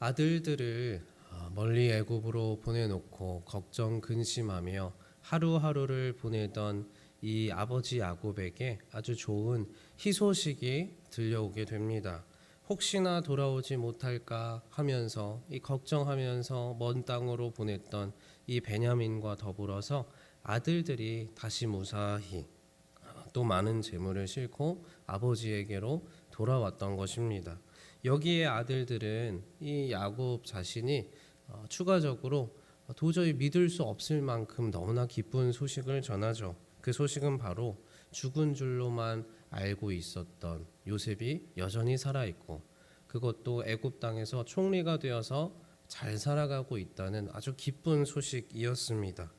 아들들을 멀리 애굽으로 보내놓고 걱정 근심하며 하루하루를 보내던 이 아버지 야곱에게 아주 좋은 희소식이 들려오게 됩니다. 혹시나 돌아오지 못할까 하면서 이 걱정하면서 먼 땅으로 보냈던 이 베냐민과 더불어서 아들들이 다시 무사히 또 많은 재물을 싣고 아버지에게로 돌아왔던 것입니다. 여기에 아들들은 이 야곱 자신이 추가적으로 도저히 믿을 수 없을 만큼 너무나 기쁜 소식을 전하죠. 그 소식은 바로 죽은 줄로만 알고 있었던 요셉이 여전히 살아있고 그것도 애굽 땅에서 총리가 되어서 잘 살아가고 있다는 아주 기쁜 소식이었습니다.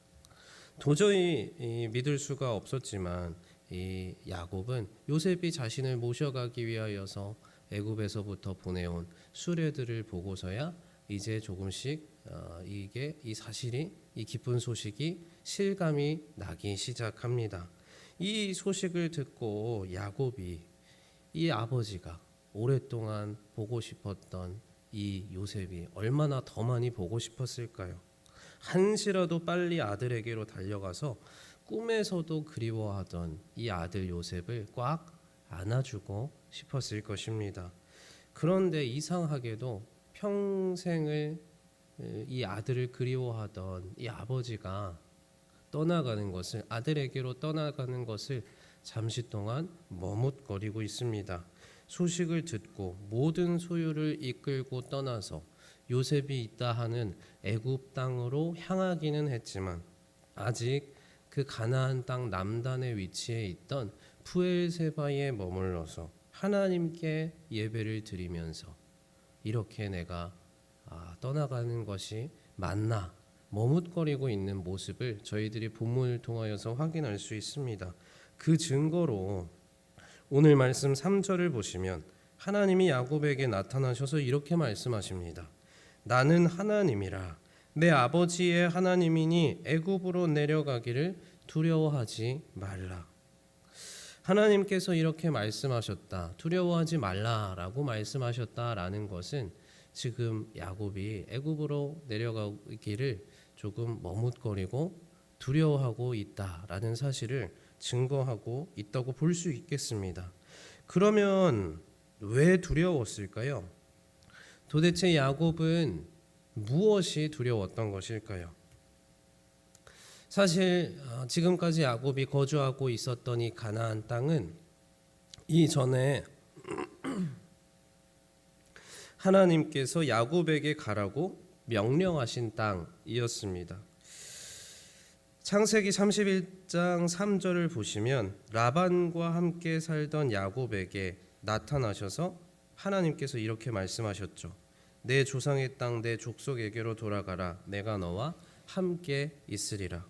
도저히 믿을 수가 없었지만 이 야곱은 요셉이 자신을 모셔가기 위하여서 애굽에서부터 보내온 수레들을 보고서야 이제 조금씩 이 사실이 이 기쁜 소식이 실감이 나기 시작합니다. 이 소식을 듣고 야곱이 이 아버지가 오랫동안 보고 싶었던 이 요셉이 얼마나 더 많이 보고 싶었을까요? 한시라도 빨리 아들에게로 달려가서 꿈에서도 그리워하던 이 아들 요셉을 꽉 안아주고 싶었을 것입니다. 그런데 이상하게도 평생을 이 아들을 그리워하던 이 아버지가 아들에게로 떠나가는 것을 잠시 동안 머뭇거리고 있습니다. 소식을 듣고 모든 소유를 이끌고 떠나서 요셉이 있다 하는 애굽 땅으로 향하기는 했지만 아직 그 가나안 땅 남단에 위치해 있던 브엘세바에 머물러서 하나님께 예배를 드리면서 이렇게 내가 떠나가는 것이 맞나 머뭇거리고 있는 모습을 저희들이 본문을 통하여서 확인할 수 있습니다. 그 증거로 오늘 말씀 3절을 보시면 하나님이 야곱에게 나타나셔서 이렇게 말씀하십니다. 나는 하나님이라 내 아버지의 하나님이니 애굽으로 내려가기를 두려워하지 말라. 하나님께서 이렇게 말씀하셨다. 두려워하지 말라라고 말씀하셨다라는 것은 지금 야곱이 애굽으로 내려가기를 조금 머뭇거리고 두려워하고 있다라는 사실을 증거하고 있다고 볼 수 있겠습니다. 그러면 왜 두려웠을까요? 도대체 야곱은 무엇이 두려웠던 것일까요? 사실 지금까지 야곱이 거주하고 있었던 이 가나안 땅은 이전에 하나님께서 야곱에게 가라고 명령하신 땅이었습니다. 창세기 31장 3절을 보시면 라반과 함께 살던 야곱에게 나타나셔서 하나님께서 이렇게 말씀하셨죠. 내 조상의 땅 내 족속에게로 돌아가라. 내가 너와 함께 있으리라.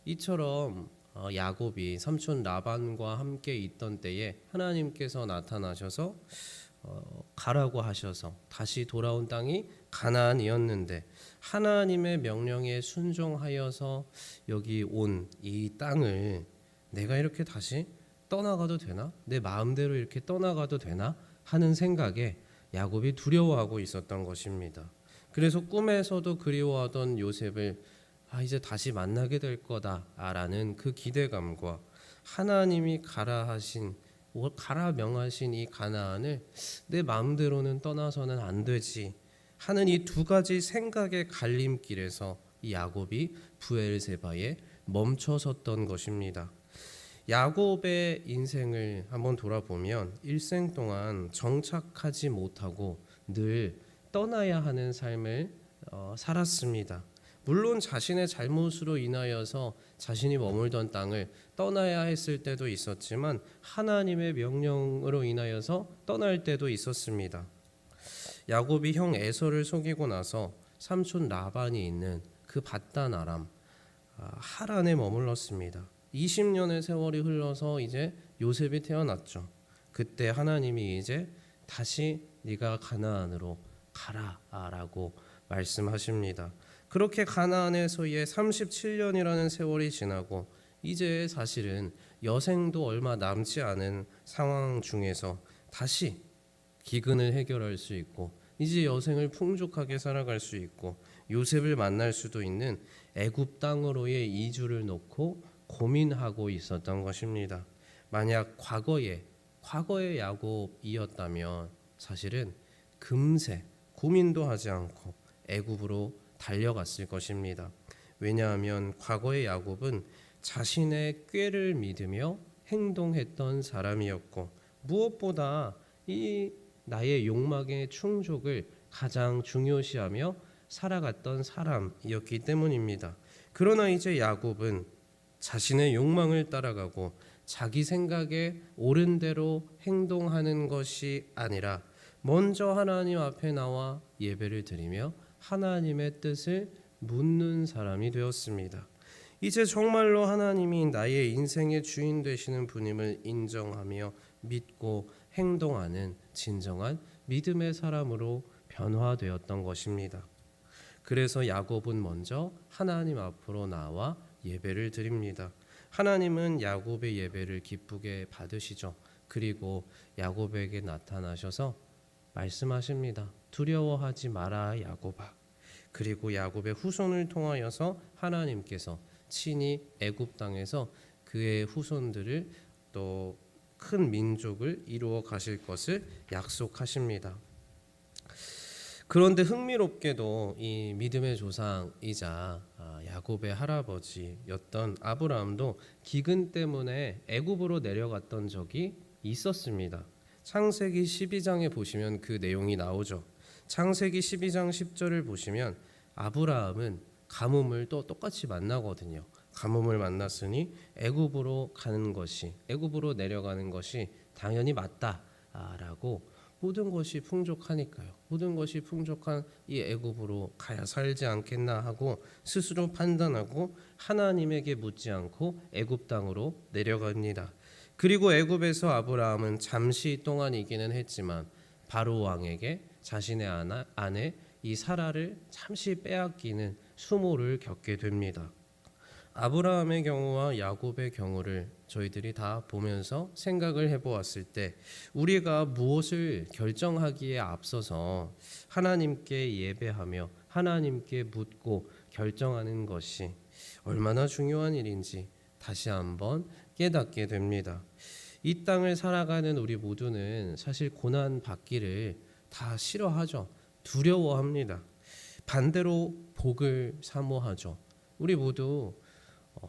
이처럼 야곱이 삼촌 라반과 함께 있던 때에 하나님께서 나타나셔서 가라고 하셔서 다시 돌아온 땅이 가나안이었는데 하나님의 명령에 순종하여서 여기 온 이 땅을 내가 이렇게 다시 떠나가도 되나? 내 마음대로 이렇게 떠나가도 되나? 하는 생각에 야곱이 두려워하고 있었던 것입니다. 그래서 꿈에서도 그리워하던 요셉을 이제 다시 만나게 될 거다라는 그 기대감과 하나님이 가라 명하신 이 가나안을 내 마음대로는 떠나서는 안 되지 하는 이 두 가지 생각의 갈림길에서 이 야곱이 브엘세바에 멈춰섰던 것입니다. 야곱의 인생을 한번 돌아보면 일생 동안 정착하지 못하고 늘 떠나야 하는 삶을 살았습니다. 물론 자신의 잘못으로 인하여서 자신이 머물던 땅을 떠나야 했을 때도 있었지만 하나님의 명령으로 인하여서 떠날 때도 있었습니다. 야곱이 형 에서를 속이고 나서 삼촌 라반이 있는 그 밧단 아람 하란에 머물렀습니다. 20년의 세월이 흘러서 이제 요셉이 태어났죠. 그때 하나님이 이제 다시 네가 가나안으로 가라라고 말씀하십니다. 그렇게 가나안에서의 37년이라는 세월이 지나고 이제 사실은 여생도 얼마 남지 않은 상황 중에서 다시 기근을 해결할 수 있고 이제 여생을 풍족하게 살아갈 수 있고 요셉을 만날 수도 있는 애굽 땅으로의 이주를 놓고 고민하고 있었던 것입니다. 만약 과거의 야곱이었다면 사실은 금세 고민도 하지 않고 애굽으로 달려갔을 것입니다. 왜냐하면 과거의 야곱은 자신의 꾀를 믿으며 행동했던 사람이었고 무엇보다 이 나의 욕망의 충족을 가장 중요시하며 살아갔던 사람이었기 때문입니다. 그러나 이제 야곱은 자신의 욕망을 따라가고 자기 생각에 옳은 대로 행동하는 것이 아니라 먼저 하나님 앞에 나와 예배를 드리며 하나님의 뜻을 묻는 사람이 되었습니다. 이제 정말로 하나님이 나의 인생의 주인 되시는 분임을 인정하며 믿고 행동하는 진정한 믿음의 사람으로 변화되었던 것입니다. 그래서 야곱은 먼저 하나님 앞으로 나와 예배를 드립니다. 하나님은 야곱의 예배를 기쁘게 받으시죠. 그리고 야곱에게 나타나셔서 말씀하십니다. 두려워하지 마라 야곱아. 그리고 야곱의 후손을 통하여서 하나님께서 친히 애굽 땅에서 그의 후손들을 또 큰 민족을 이루어 가실 것을 약속하십니다. 그런데 흥미롭게도 이 믿음의 조상이자 야곱의 할아버지였던 아브라함도 기근 때문에 애굽으로 내려갔던 적이 있었습니다. 창세기 12장에 보시면 그 내용이 나오죠. 창세기 12장 10절을 보시면 아브라함은 가뭄을 또 똑같이 만나거든요. 가뭄을 만났으니 애굽으로 내려가는 것이 당연히 맞다라고 모든 것이 풍족하니까요. 모든 것이 풍족한 이 애굽으로 가야 살지 않겠나 하고 스스로 판단하고 하나님에게 묻지 않고 애굽 땅으로 내려갑니다. 그리고 애굽에서 아브라함은 잠시 동안이기는 했지만 바로 왕에게 자신의 아내 이 사라를 잠시 빼앗기는 수모를 겪게 됩니다. 아브라함의 경우와 야곱의 경우를 저희들이 다 보면서 생각을 해보았을 때 우리가 무엇을 결정하기에 앞서서 하나님께 예배하며 하나님께 묻고 결정하는 것이 얼마나 중요한 일인지 다시 한번 깨닫게 됩니다. 이 땅을 살아가는 우리 모두는 사실 고난 받기를 다 싫어하죠. 두려워합니다. 반대로 복을 사모하죠. 우리 모두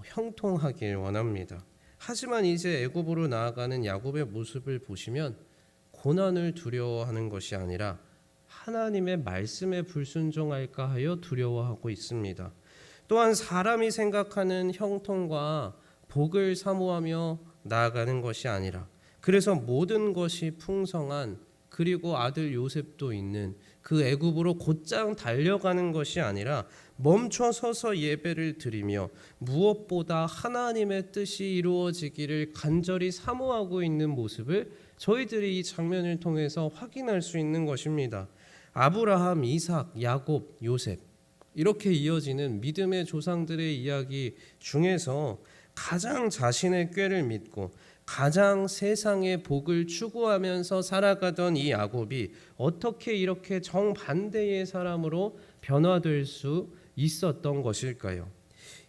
형통하길 원합니다. 하지만 이제 애굽으로 나아가는 야곱의 모습을 보시면 고난을 두려워하는 것이 아니라 하나님의 말씀에 불순종할까 하여 두려워하고 있습니다. 또한 사람이 생각하는 형통과 복을 사모하며 나아가는 것이 아니라 그래서 모든 것이 풍성한 그리고 아들 요셉도 있는 그 애굽으로 곧장 달려가는 것이 아니라 멈춰 서서 예배를 드리며 무엇보다 하나님의 뜻이 이루어지기를 간절히 사모하고 있는 모습을 저희들이 이 장면을 통해서 확인할 수 있는 것입니다. 아브라함, 이삭, 야곱, 요셉 이렇게 이어지는 믿음의 조상들의 이야기 중에서 가장 자신의 꾀를 믿고 가장 세상의 복을 추구하면서 살아가던 이 야곱이 어떻게 이렇게 정반대의 사람으로 변화될 수 있었던 것일까요?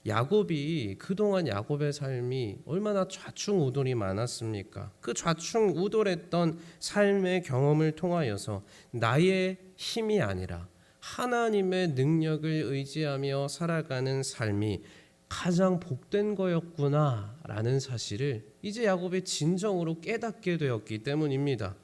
야곱이 그동안 야곱의 삶이 얼마나 좌충우돌이 많았습니까? 그 좌충우돌했던 삶의 경험을 통하여서 나의 힘이 아니라 하나님의 능력을 의지하며 살아가는 삶이 가장 복된 거였구나라는 사실을 이제 야곱의 진정으로 깨닫게 되었기 때문입니다.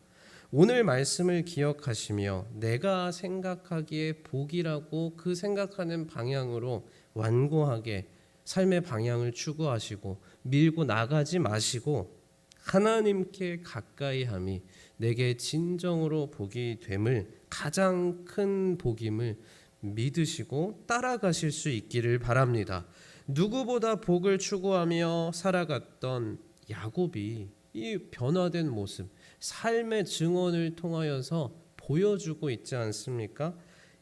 오늘 말씀을 기억하시며 내가 생각하기에 복이라고 그 생각하는 방향으로 완고하게 삶의 방향을 추구하시고 밀고 나가지 마시고 하나님께 가까이 함이 내게 진정으로 복이 됨을 가장 큰 복임을 믿으시고 따라가실 수 있기를 바랍니다. 누구보다 복을 추구하며 살아갔던 야곱이 이 변화된 모습, 삶의 증언을 통하여서 보여주고 있지 않습니까?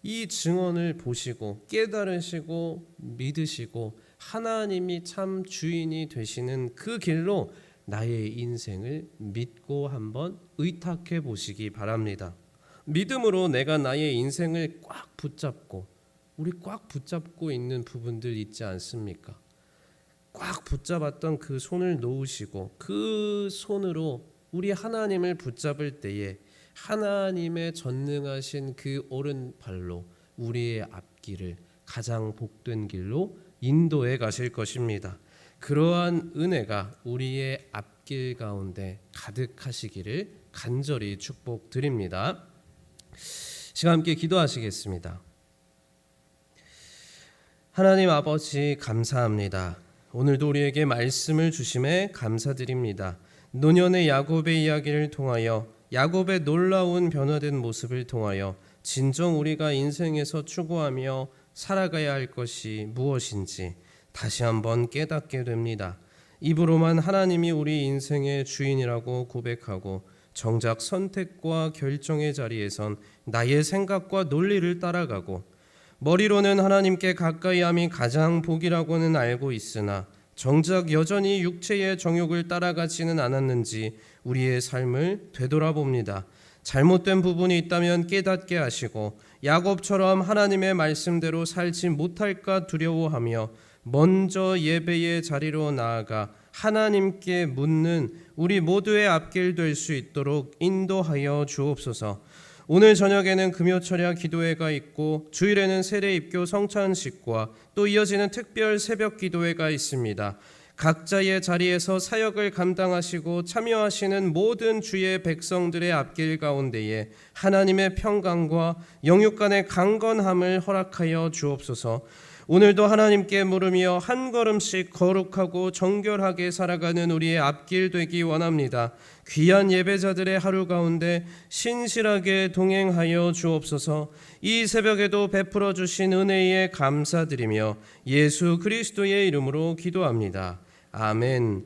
이 증언을 보시고 깨달으시고 믿으시고 하나님이 참 주인이 되시는 그 길로 나의 인생을 믿고 한번 의탁해 보시기 바랍니다. 믿음으로 내가 나의 인생을 꽉 붙잡고, 우리 꽉 붙잡고 있는 부분들 있지 않습니까? 꽉 붙잡았던 그 손을 놓으시고 그 손으로 우리 하나님을 붙잡을 때에 하나님의 전능하신 그 오른발로 우리의 앞길을 가장 복된 길로 인도해 가실 것입니다. 그러한 은혜가 우리의 앞길 가운데 가득하시기를 간절히 축복드립니다. 시간 함께 기도하시겠습니다. 하나님 아버지 감사합니다. 오늘도 우리에게 말씀을 주심에 감사드립니다. 노년의 야곱의 이야기를 통하여 야곱의 놀라운 변화된 모습을 통하여 진정 우리가 인생에서 추구하며 살아가야 할 것이 무엇인지 다시 한번 깨닫게 됩니다. 입으로만 하나님이 우리 인생의 주인이라고 고백하고 정작 선택과 결정의 자리에선 나의 생각과 논리를 따라가고 머리로는 하나님께 가까이함이 가장 복이라고는 알고 있으나 정작 여전히 육체의 정욕을 따라가지는 않았는지 우리의 삶을 되돌아봅니다. 잘못된 부분이 있다면 깨닫게 하시고 야곱처럼 하나님의 말씀대로 살지 못할까 두려워하며 먼저 예배의 자리로 나아가 하나님께 묻는 우리 모두의 앞길 될 수 있도록 인도하여 주옵소서. 오늘 저녁에는 금요철야 기도회가 있고 주일에는 세례입교 성찬식과 또 이어지는 특별 새벽 기도회가 있습니다. 각자의 자리에서 사역을 감당하시고 참여하시는 모든 주의 백성들의 앞길 가운데에 하나님의 평강과 영육 간의 강건함을 허락하여 주옵소서. 오늘도 하나님께 물으며 한 걸음씩 거룩하고 정결하게 살아가는 우리의 앞길 되기 원합니다. 귀한 예배자들의 하루 가운데 신실하게 동행하여 주옵소서. 이 새벽에도 베풀어 주신 은혜에 감사드리며 예수 그리스도의 이름으로 기도합니다. 아멘.